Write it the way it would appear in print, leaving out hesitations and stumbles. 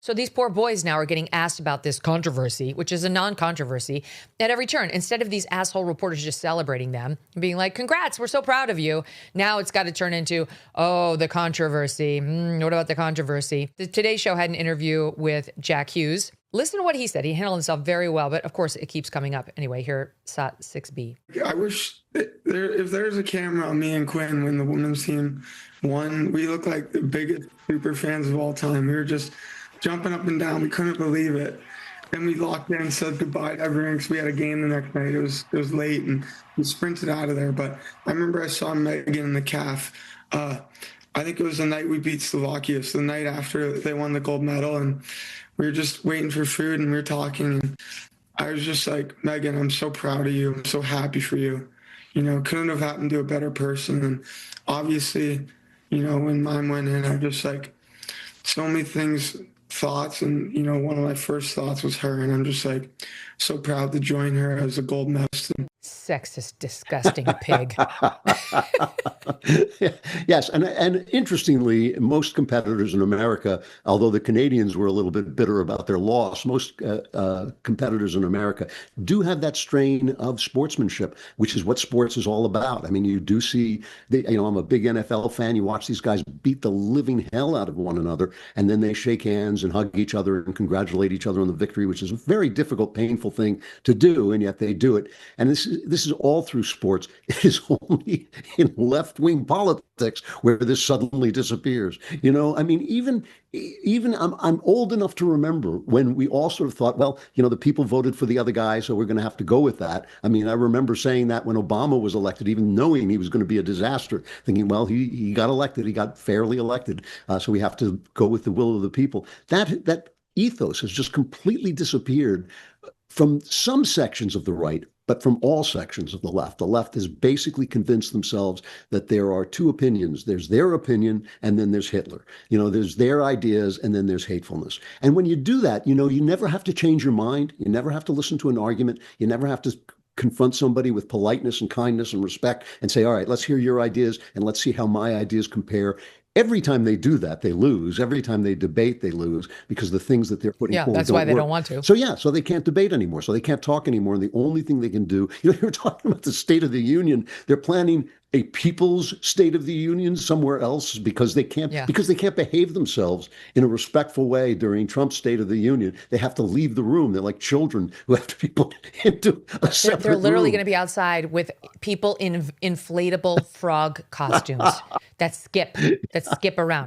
So these poor boys now are getting asked about this controversy, which is a non-controversy, at every turn. Instead of these asshole reporters just celebrating them and being like, congrats, we're so proud of you. Now it's got to turn into, oh, the controversy. What about the controversy? The Today Show had an interview with Jack Hughes. Listen to what he said. He handled himself very well, but of course it keeps coming up. Anyway, here, SOT 6B. I wish if there's a camera on me and Quinn when the women's team won, we looked like the biggest super fans of all time. We were just jumping up and down. We couldn't believe it. Then we locked in, said goodbye to everyone because we had a game the next night. It was late and we sprinted out of there. But I remember I saw Megyn in the calf. I think it was the night we beat Slovakia. So the night after they won the gold medal, and we were just waiting for food and we were talking. And I was just like, Megyn, I'm so proud of you. I'm so happy for you. You know, couldn't have happened to a better person. And obviously, you know, when mine went in, I just like so many thoughts, and you know, one of my first thoughts was her, and I'm just like so proud to join her as a gold medalist. Sexist, disgusting pig. Yes, and interestingly, most competitors in America, although the Canadians were a little bit bitter about their loss, most competitors in America do have that strain of sportsmanship, which is what sports is all about. I mean, you do see, I'm a big NFL fan. You watch these guys beat the living hell out of one another, and then they shake hands and hug each other and congratulate each other on the victory, which is a very difficult, painful thing to do, and yet they do it. And this is all through sports. It is only in left-wing politics where this suddenly disappears. You know, I mean, even I'm old enough to remember when we all sort of thought, well, you know, the people voted for the other guy, so we're going to have to go with that. I mean, I remember saying that when Obama was elected, even knowing he was going to be a disaster, thinking, well, he got elected, he got fairly elected, so we have to go with the will of the people. That ethos has just completely disappeared from some sections of the right, but from all sections of the left. The left has basically convinced themselves that there are two opinions. There's their opinion, and then there's Hitler. You know, there's their ideas, and then there's hatefulness. And when you do that, you know, you never have to change your mind. You never have to listen to an argument. You never have to confront somebody with politeness and kindness and respect and say, all right, let's hear your ideas, and let's see how my ideas compare. Every time they do that, they lose. Every time they debate, they lose, because the things that they're putting forward that's why they work. don't want to. So they can't debate anymore. So they can't talk anymore. And the only thing they can do, you know, you're talking about the State of the Union. They're planning a people's State of the Union somewhere else because they can't behave themselves in a respectful way during Trump's State of the Union. They have to leave the room. They're like children who have to be put into a separate They're literally room. going to be outside with people in inflatable frog costumes that skip around.